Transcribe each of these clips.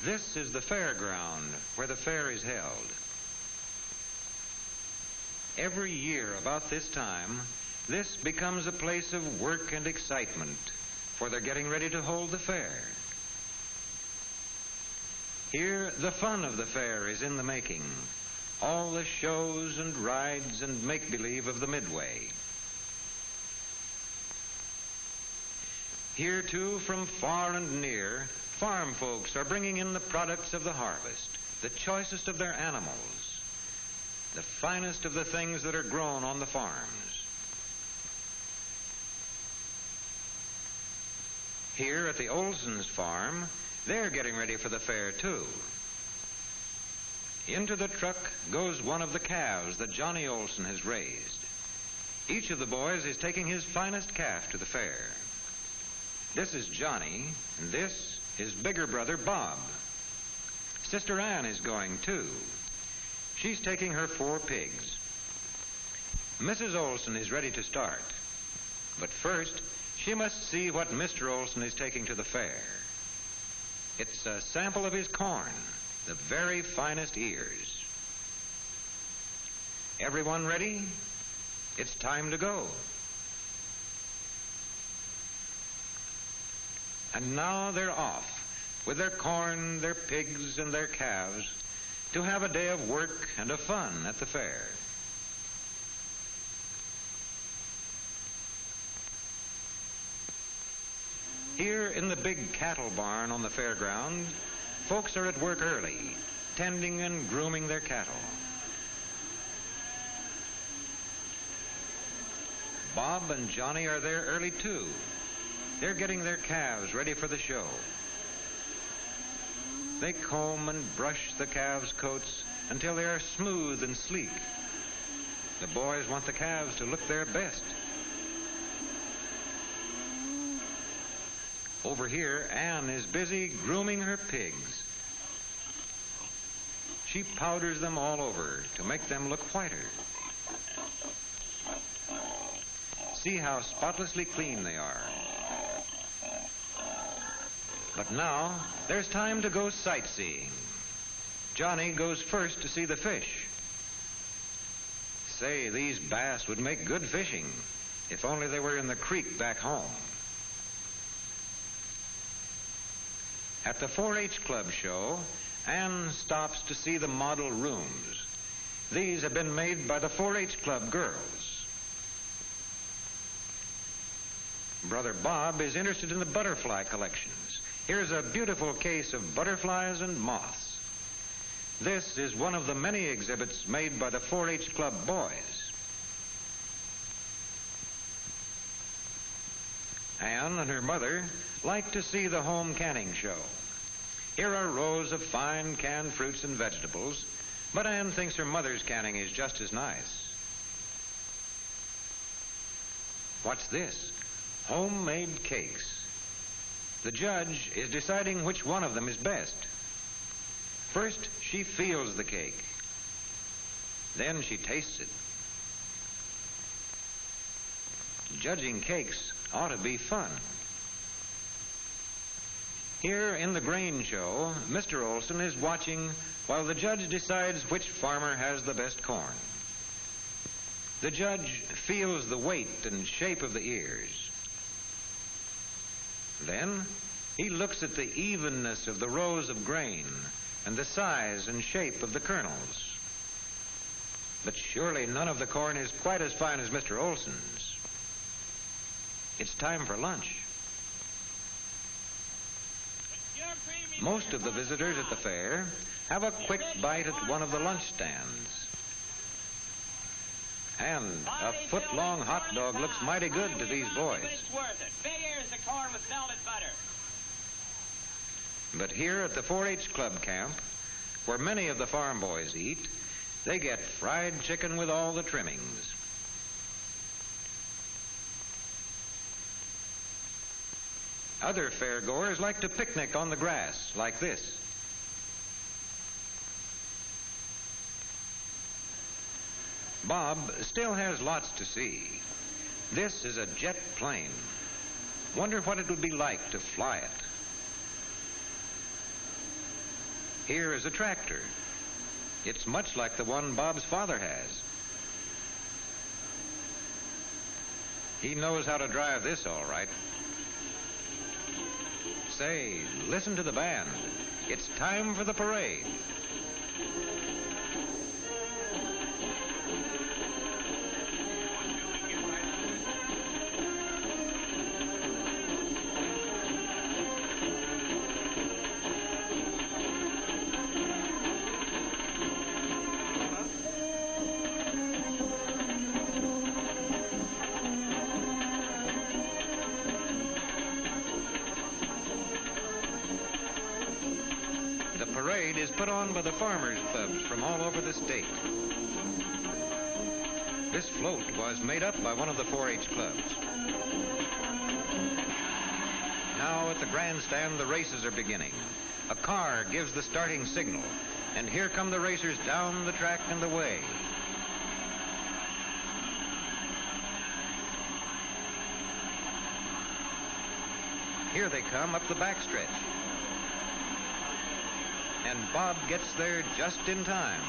This is the fairground where the fair is held. Every year about this time, this becomes a place of work and excitement, for they're getting ready to hold the fair. Here, the fun of the fair is in the making. All the shows and rides and make-believe of the Midway. Here, too, from far and near, farm folks are bringing in the products of the harvest, the choicest of their animals, the finest of the things that are grown on the farms. Here at the Olsons' farm, they're getting ready for the fair, too. Into the truck goes one of the calves that Johnny Olson has raised. Each of the boys is taking his finest calf to the fair. This is Johnny, and this is bigger brother Bob. Sister Ann is going, too. She's taking her 4 pigs. Mrs. Olson is ready to start. But first, she must see what Mr. Olson is taking to the fair. It's a sample of his corn, the very finest ears. Everyone ready? It's time to go. And now they're off with their corn, their pigs, and their calves to have a day of work and of fun at the fair. Here in the big cattle barn on the fairground, folks are at work early, tending and grooming their cattle. Bob and Johnny are there early, too. They're getting their calves ready for the show. They comb and brush the calves' coats until they are smooth and sleek. The boys want the calves to look their best. Over here, Ann is busy grooming her pigs. She powders them all over to make them look whiter. See how spotlessly clean they are. But now, there's time to go sightseeing. Johnny goes first to see the fish. Say, these bass would make good fishing if only they were in the creek back home. At the 4-H Club show, Ann stops to see the model rooms. These have been made by the 4-H Club girls. Brother Bob is interested in the butterfly collections. Here's a beautiful case of butterflies and moths. This is one of the many exhibits made by the 4-H Club boys. Ann and her mother like to see the home canning show. Here are rows of fine canned fruits and vegetables, but Ann thinks her mother's canning is just as nice. What's this? Homemade cakes. The judge is deciding which one of them is best. First, she feels the cake. Then she tastes it. Judging cakes ought to be fun. Here in the grain show, Mr. Olson is watching while the judge decides which farmer has the best corn. The judge feels the weight and shape of the ears. Then he looks at the evenness of the rows of grain and the size and shape of the kernels. But surely none of the corn is quite as fine as Mr. Olson's. It's time for lunch. Most of the visitors at the fair have a quick bite at one of the lunch stands. And a foot-long hot dog looks mighty good to these boys. But here at the 4-H Club camp, where many of the farm boys eat, they get fried chicken with all the trimmings. Other fairgoers like to picnic on the grass like this. Bob still has lots to see. This is a jet plane. Wonder what it would be like to fly it. Here is a tractor. It's much like the one Bob's father has. He knows how to drive this all right. Say, listen to the band. It's time for the parade. The parade is put on by the farmers' clubs from all over the state. This float was made up by one of the 4-H clubs. Now at the grandstand, the races are beginning. A car gives the starting signal, and here come the racers down the track and away. Here they come up the backstretch. And Bob gets there just in time.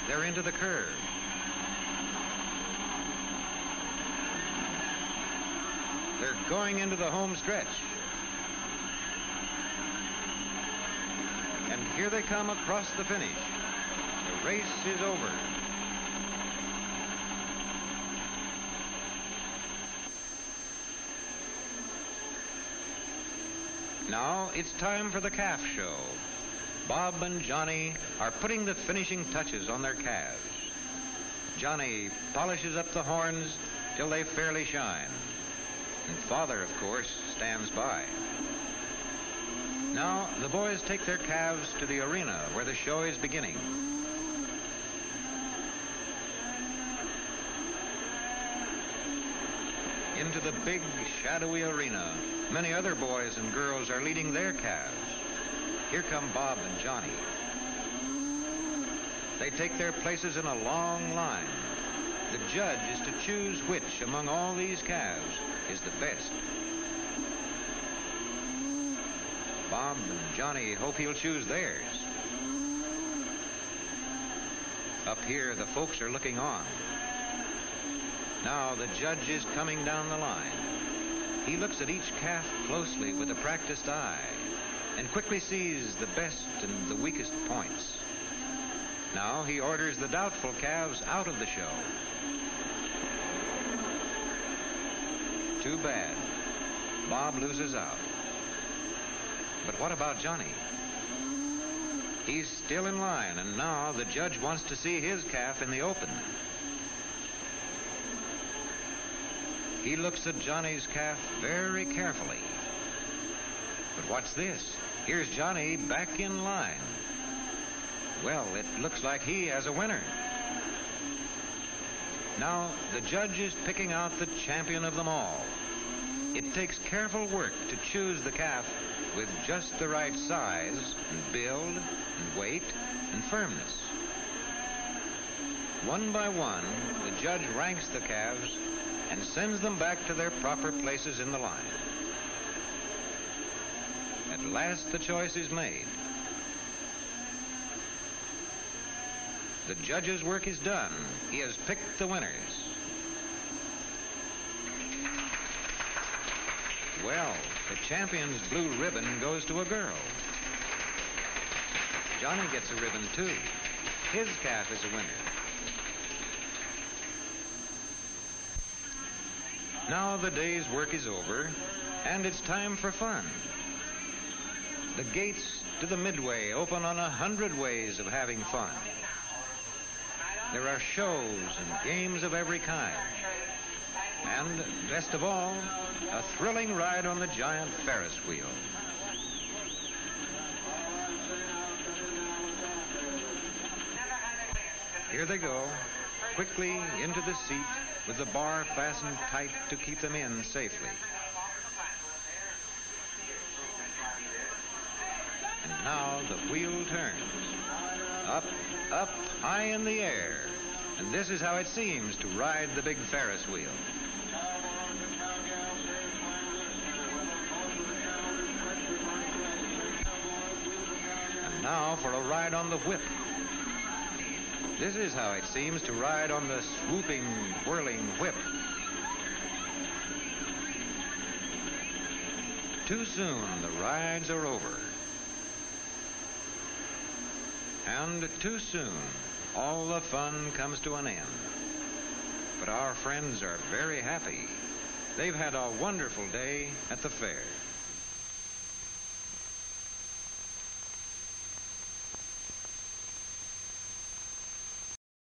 They're into the curve. They're going into the home stretch. And here they come across the finish. The race is over. Now it's time for the calf show. Bob and Johnny are putting the finishing touches on their calves. Johnny polishes up the horns till they fairly shine. And Father, of course, stands by. Now the boys take their calves to the arena where the show is beginning. Into the big, shadowy arena, many other boys and girls are leading their calves. Here come Bob and Johnny. They take their places in a long line. The judge is to choose which among all these calves is the best. Bob and Johnny hope he'll choose theirs. Up here, the folks are looking on. Now the judge is coming down the line. He looks at each calf closely with a practiced eye and quickly sees the best and the weakest points. Now he orders the doubtful calves out of the show. Too bad. Bob loses out. But what about Johnny? He's still in line, and now the judge wants to see his calf in the open. He looks at Johnny's calf very carefully. But what's this? Here's Johnny back in line. Well, it looks like he has a winner. Now, the judge is picking out the champion of them all. It takes careful work to choose the calf with just the right size and build and weight and firmness. One by one, the judge ranks the calves and sends them back to their proper places in the line. At last, the choice is made. The judge's work is done. He has picked the winners. Well, the champion's blue ribbon goes to a girl. Johnny gets a ribbon, too. His calf is a winner. Now the day's work is over, and it's time for fun. The gates to the Midway open on 100 ways of having fun. There are shows and games of every kind. And, best of all, a thrilling ride on the giant Ferris wheel. Here they go, quickly into the seat with the bar fastened tight to keep them in safely. And now the wheel turns. Up, up, high in the air. And this is how it seems to ride the big Ferris wheel. And Now for a ride on the whip. This is how it seems to ride on the swooping, whirling whip. Too soon the rides are over. And too soon all the fun comes to an end. But our friends are very happy. They've had a wonderful day at the fair.